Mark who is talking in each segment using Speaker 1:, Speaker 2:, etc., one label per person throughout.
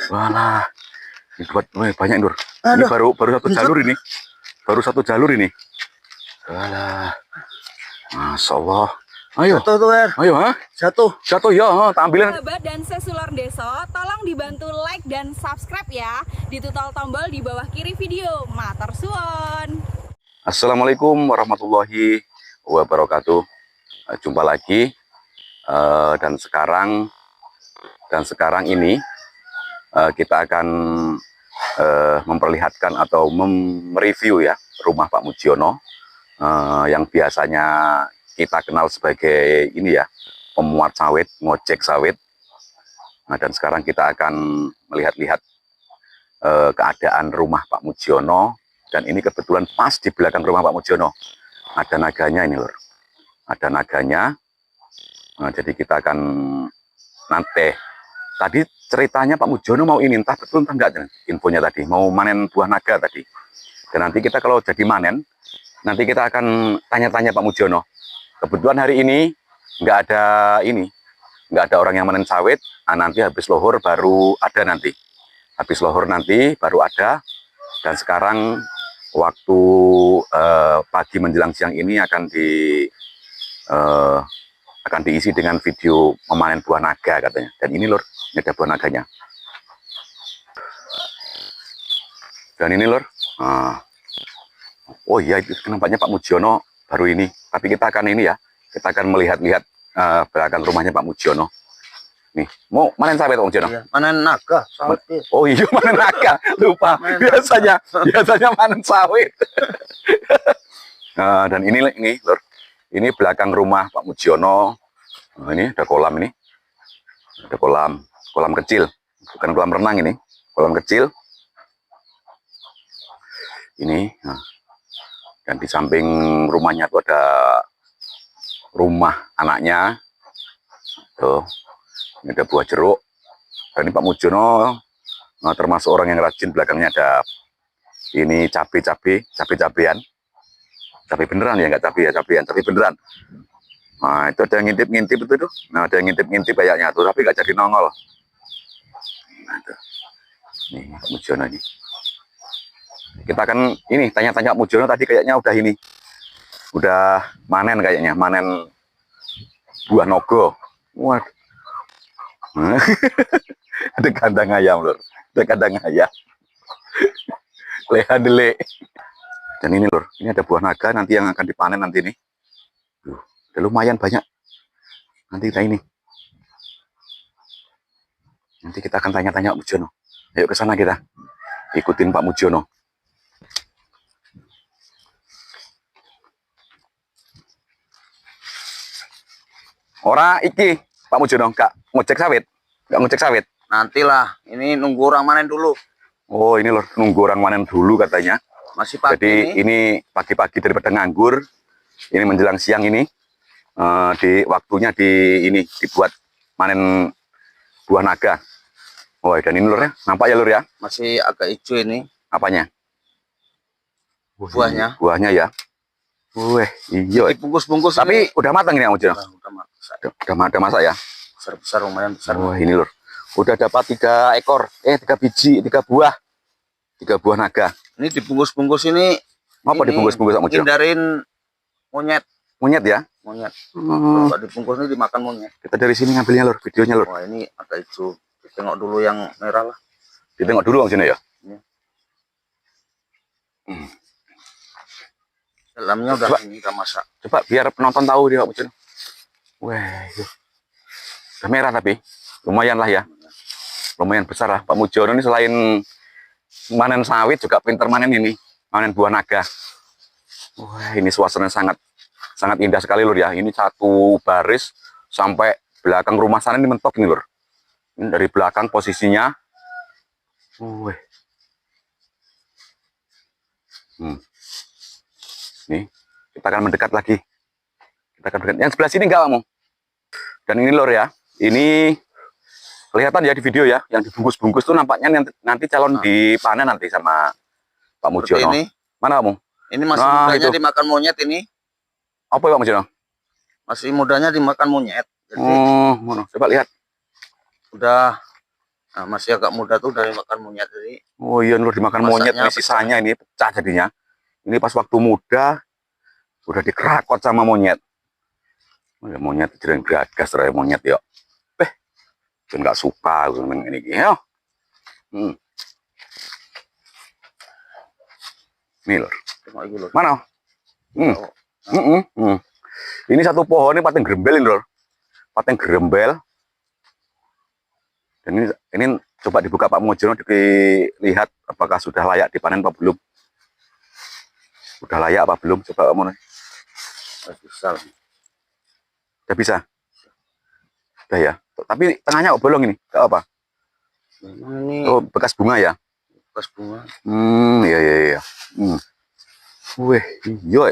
Speaker 1: Walah, ini buat banyak Nur. Ini
Speaker 2: Aduh,
Speaker 1: baru satu jalur ini. Baru satu jalur ini. Walah. Masya Allah. Ayo.
Speaker 2: jatuh tuh, Er.
Speaker 1: Ayo, ha?
Speaker 2: Jatuh.
Speaker 1: Jatuh ya, ha? Tak ambilin.
Speaker 3: Sahabat dan sesulur deso, tolong dibantu like dan subscribe ya. Ditutul tombol di bawah kiri video. Matur suwun.
Speaker 1: Assalamualaikum warahmatullahi wabarakatuh. Jumpa lagi. Dan sekarang ini kita akan memperlihatkan atau mereview ya rumah Pak Mujiono yang biasanya kita kenal sebagai ini ya, pemuat sawit, ngojek sawit. Nah, dan sekarang kita akan melihat-lihat keadaan rumah Pak Mujiono, dan ini kebetulan pas di belakang rumah Pak Mujiono ada naganya ini lor, ada naganya. Nah, jadi kita akan nanti tadi ceritanya Pak Mujiono mau ini, entah betul entah enggak infonya tadi, mau manen buah naga tadi. Dan nanti kita kalau jadi manen, nanti kita akan tanya-tanya Pak Mujiono. Kebetulan hari ini nggak ada orang yang manen sawit. Nah, nanti habis lohor baru ada nanti. Habis lohor nanti baru ada. Dan sekarang waktu pagi menjelang siang ini akan diisi dengan video memanen buah naga katanya. Dan ini lor, ini ada buah naganya. Dan ini lor. Oh iya, itu nampaknya Pak Mujiono baru ini. Tapi kita akan ini ya, kita akan melihat-lihat belakang rumahnya Pak Mujiono. Nih, mau manen sawit Pak Mujiono?
Speaker 2: Iya, manen naga, sawit.
Speaker 1: Oh iya, manen naga. Lupa. Biasanya manen sawit. Dan ini lor. Ini belakang rumah Pak Mujiono. Nah, ini ada kolam ini. Ada kolam kecil. Bukan kolam renang ini, kolam kecil. Ini. Nah. Dan di samping rumahnya tuh ada rumah anaknya. Tuh, ini ada buah jeruk. Dan ini Pak Mujiono termasuk orang yang rajin. Belakangnya ada ini cabai-cabean. Cabai beneran ya, nggak cabai ya, cabai beneran. Nah, itu ada yang ngintip-ngintip itu tuh. Nah, ada yang ngintip-ngintip kayaknya tuh, tapi nggak jadi nongol. Nah, tuh. Nih Pak Mujiono ini. Kita akan ini tanya-tanya Pak Mujiono tadi kayaknya udah manen kayaknya, manen buah nogo. Wah. Ada kandang ayam lor, ada kandang ayam. Leha dele. Dan ini lor, ini ada buah naga nanti yang akan dipanen nanti nih. Udah lumayan banyak. Nanti kita ini. Nanti kita akan tanya-tanya Pak Mujiono. Ayo ke sana kita. Ikutin Pak Mujiono. Ora iki Pak Mujiono gak ngecek sawit,
Speaker 2: Nantilah, ini nunggu orang manen dulu.
Speaker 1: Oh ini loh, nunggu orang manen dulu katanya.
Speaker 2: Masih pagi.
Speaker 1: Jadi ini pagi-pagi daripada nganggur. Ini menjelang siang ini, di waktunya dibuat manen buah naga. Oh dan ini lur ya, nampak ya lur ya?
Speaker 2: Masih agak hijau ini.
Speaker 1: Apanya?
Speaker 2: Buahnya.
Speaker 1: Buahnya ya. Wih, iya.
Speaker 2: Bungkus-bungkus.
Speaker 1: Tapi udah matang ini Pak Mujiono? Udah masak ya?
Speaker 2: Besar-besar, lumayan besar.
Speaker 1: Wah ini lur, udah dapat 3 ekor, 3 biji, 3 buah naga.
Speaker 2: Ini dibungkus-bungkus ini.
Speaker 1: Apa dibungkus-bungkus Pak Mujiono?
Speaker 2: Hindarin monyet.
Speaker 1: Monyet ya?
Speaker 2: Monyet. Kalau dibungkus ini dimakan monyet.
Speaker 1: Kita dari sini ngambilnya lur, videonya lur.
Speaker 2: Wah ini agak hijau. Tengok dulu yang merah lah.
Speaker 1: Ditengok dulu Pak Mujiono ya?
Speaker 2: Ini. Dalamnya udah masak.
Speaker 1: Coba biar penonton tahu dia Pak Mujiono. Wah, udah merah tapi lumayan lah ya, lumayan besar lah. Pak Mujiono ini selain manen sawit juga pinter manen manen buah naga. Wah ini suasana sangat indah sekali lur ya. Ini satu baris sampai belakang rumah sana ini mentok ini lur. Ini dari belakang posisinya. Wih. Nih, kita akan mendekat lagi. Yang sebelah sini enggak kamu. Dan ini lor ya, ini kelihatan ya di video ya, yang dibungkus-bungkus tuh nampaknya nanti calon dipanen nanti sama Pak Mujiono.
Speaker 2: Ini.
Speaker 1: Mana kamu?
Speaker 2: Ini masih mudanya dimakan monyet ini.
Speaker 1: Apa ya Pak Mujiono?
Speaker 2: Masih mudanya dimakan monyet. Jadi,
Speaker 1: coba lihat.
Speaker 2: Udah Nah, masih agak muda tuh dari makan monyet ini.
Speaker 1: Oh iya lur, dimakan monyet
Speaker 2: Masaknya
Speaker 1: nih, sisanya ini pecah jadinya. Ini pas waktu muda udah dikerakot sama monyet. Oh, ya, monyet jadi gagas raya monyet ya. Gue nggak suka gue ini ya. Nih lur.
Speaker 2: Tengok ini lur.
Speaker 1: Mana? Ini satu pohon ini paten gerembel ini lur. Paten gerembel. Dan ini coba dibuka Pak Mujono, dilihat apakah sudah layak dipanen apa belum. Sudah layak apa belum? Coba kamu.
Speaker 2: Bisa.
Speaker 1: Udah bisa. Udah ya. Tapi tengahnya kok bolong ini. Gak apa?
Speaker 2: Memang ini
Speaker 1: Oh, bekas bunga ya?
Speaker 2: bekas bunga.
Speaker 1: Iya. Wih, iya.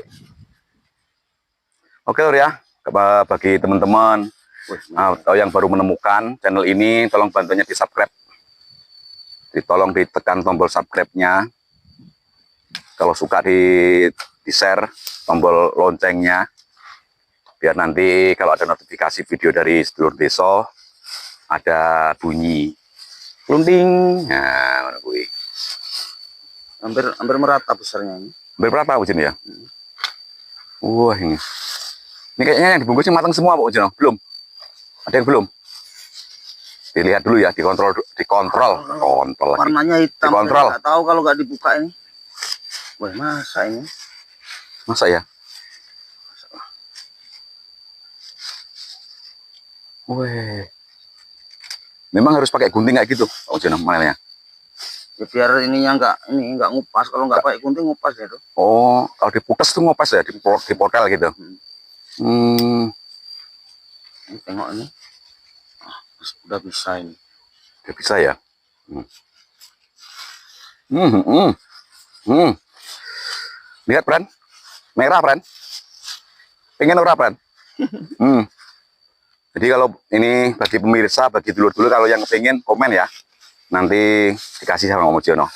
Speaker 1: Oke lur ya. Bagi teman-teman atau yang baru menemukan channel ini, tolong bantunya di subscribe. Tolong ditekan tombol subscribe-nya. Kalau suka di share tombol loncengnya. Biar nanti kalau ada notifikasi video dari sedulur desa, ada bunyi klunting. Nah, mana gue.
Speaker 2: Hampir merata besarnya ini.
Speaker 1: Hampir berapa Ujin ya? Wah ini. Ini kayaknya yang dibungkusnya matang semua Pak Ujin. Belum? Ada yang belum? Dilihat dulu ya, dikontrol.
Speaker 2: Warnanya hitam.
Speaker 1: Dikontrol.
Speaker 2: Nggak tahu kalau nggak dibuka ini. Wah, masa ini?
Speaker 1: Masa ya? Weh. Memang harus pakai gunting kayak gitu, Pak Ujin mainnya.
Speaker 2: Ya biar ininya nggak ngupas. Kalau nggak pakai gunting ngupas ya tuh.
Speaker 1: Oh, kalau diputus tuh ngupas ya, dipotel gitu.
Speaker 2: Ini tengok ini. Udah bisa ini.
Speaker 1: Udah bisa ya. Lihat Pran, merah Pran. Pengen ora Pran? Jadi kalau ini bagi pemirsa, bagi dulur-dulur kalau yang pengen komen ya. Nanti dikasih sama Om Mujono.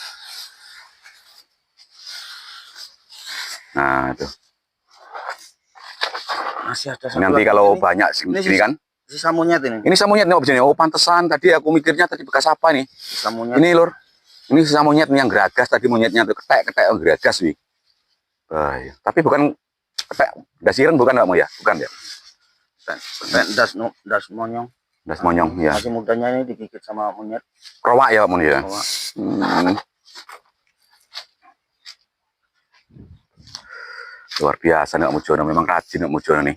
Speaker 1: Nah, itu.
Speaker 2: Masih ada
Speaker 1: Nanti kalau banyak sini kan.
Speaker 2: Sisa monyet ini.
Speaker 1: Ini sisa monyet nih Om Mujono. Oh, pantesan tadi aku mikirnya tadi bekas apa nih?
Speaker 2: Sisa monyet.
Speaker 1: Ini lur. Ini sisa monyet yang geragas tadi, monyetnya tuh ketek geragas wi. Ya. Tapi bukan ketek dasiran bukan kamu ya? Bukan ya?
Speaker 2: Das monyong.
Speaker 1: Das monyong ya.
Speaker 2: Masih mudanya ini digigit sama monyet.
Speaker 1: Krowak ya Pak Mun ya. Luar biasa nih Pak Mujono, memang rajin Pak Mujono nih.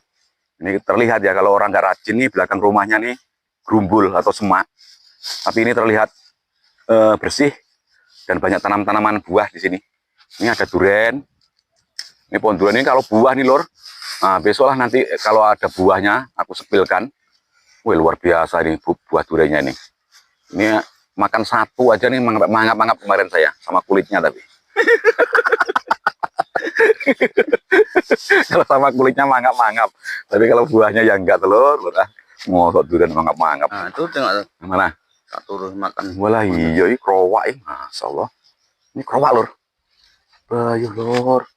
Speaker 1: Ini terlihat ya kalau orang nggak rajin nih, belakang rumahnya nih gerumbul atau semak. Tapi ini terlihat bersih dan banyak tanaman buah di sini. Ini ada durian. Ini pohon durian ini kalau buah nih lor. Nah, besok lah nanti kalau ada buahnya aku sepilkan. Wih, luar biasa ini buah duriannya ini. Ini makan satu aja nih mangap-mangap kemarin saya sama kulitnya tapi. Kalau sama kulitnya mangap-mangap. Tapi kalau buahnya ya enggak telur, ngosok durian mangap-mangap.
Speaker 2: Nah, itu tengok tuh.
Speaker 1: Mana?
Speaker 2: Tak turun makan.
Speaker 1: Walah iya ini krowak ini. Masya Allah. Ini krowak lur. Bayu lur.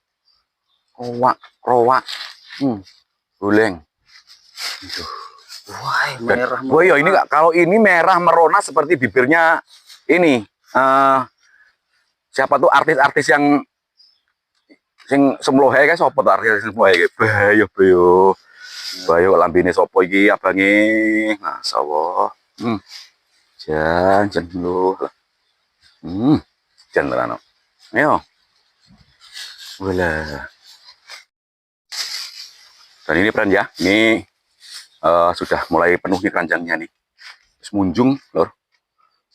Speaker 1: Krowak. Guleng.
Speaker 2: Wah, merah.
Speaker 1: Wah iya ini kalau ini merah merona seperti bibirnya ini. Siapa tuh artis-artis yang sing semlohe guys, sopo tuh artis semlohe guys. Bayu lambine sopo iki abange. Masyaallah. Jan lu. Jan terano. Ayo. Wala. Dan ini Pran ya, ini sudah mulai penuh nih keranjangnya nih. Terus munjung, lor.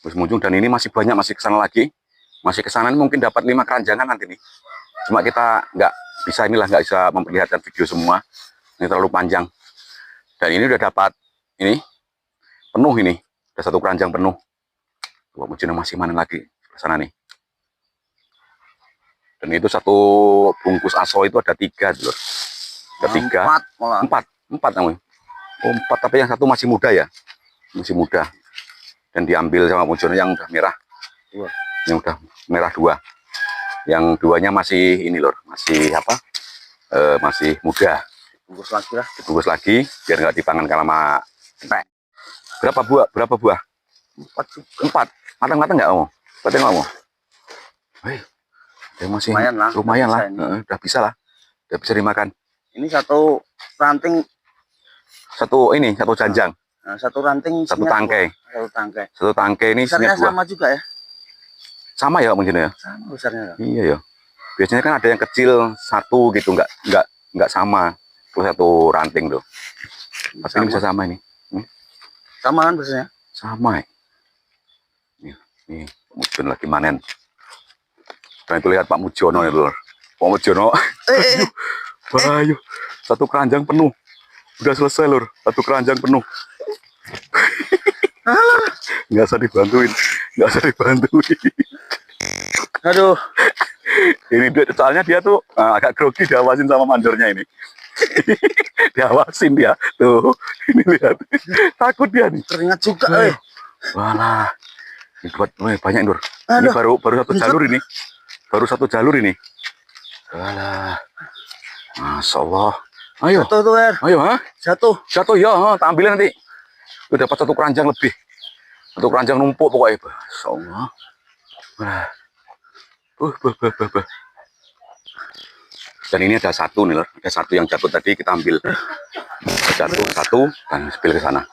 Speaker 1: Terus munjung dan ini masih banyak, masih ke sana lagi. Masih ke sana mungkin dapat 5 keranjangan nanti nih. Cuma kita nggak bisa memperlihatkan video semua. Ini terlalu panjang. Dan ini udah dapat ini penuh ini. Udah 1 keranjang penuh. Coba Mujono masih mana lagi ke sana nih. Dan itu 1 bungkus aso itu ada 3 lor. Ada 3. 4 namanya. Oh, 4 tapi yang 1 masih muda ya. Masih muda. Dan diambil sama Mujono yang udah merah. Yang udah merah 2. Yang 2-nya masih ini lor, masih apa? Masih muda.
Speaker 2: Bungkus lagi lah.
Speaker 1: Dibungkus lagi biar nggak dipangan sama entek. Berapa buah
Speaker 2: 4 juga.
Speaker 1: 4. Matang-matang nggak kamu? Coba tengok kamu. Hei, dia masih lumayan lah. Udah bisa lah. Udah bisa dimakan.
Speaker 2: Ini satu ranting.
Speaker 1: Satu janjang.
Speaker 2: Nah, satu ranting.
Speaker 1: Satu tangkai. Satu tangkai ini isinya 2.
Speaker 2: Sama juga ya?
Speaker 1: Sama ya mungkin ya?
Speaker 2: Sama besarnya.
Speaker 1: Iya ya. Biasanya kan ada yang kecil 1 gitu, nggak sama. Tuh 1 ranting tuh. Tapi ini bisa sama ini.
Speaker 2: Sama kan biasanya?
Speaker 1: Sama. Nih, Pak Mujiono lagi manen. Dan itu lihat Pak Mujiono itu, lor. Pak Mujiono. Bayu, 1 keranjang penuh. Udah selesai, lor. 1 keranjang penuh. Nggak usah dibantuin.
Speaker 2: Aduh.
Speaker 1: Ini soalnya dia tuh agak grogi diawasin sama mandornya ini. Diawasin dia. Tuh, ini lihat. Takut dia nih.
Speaker 2: Keringat juga,
Speaker 1: Walah. Ini buat banyak, Nur. Ini baru 1 jalur ini. Baru 1 jalur ini. Walah. Masya Allah. Ayo.
Speaker 2: Jatuh tuh,
Speaker 1: Ayo, ha? Jatuh ya, tak ambilin nanti. Udah dapat 1 keranjang lebih. 1 keranjang numpuk pokoknya. Masya Allah. Wah. Dan ini ada 1 nih, lor. Ada 1 yang jatuh tadi, kita ambil. Jatuh 1 dan spill ke sana.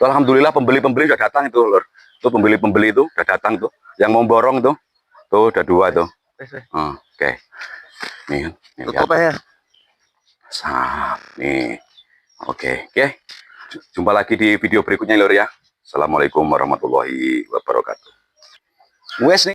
Speaker 1: Tuh, alhamdulillah pembeli-pembeli sudah datang itu, lor. Tuh pembeli-pembeli itu sudah datang tuh. Yang mau borong tuh. Tuh udah 2 tuh. Oke. Nih kan.
Speaker 2: Tutup ya.
Speaker 1: Nih. Oke. Jumpa lagi di video berikutnya, lor ya. Assalamualaikum warahmatullahi wabarakatuh. Wes nih.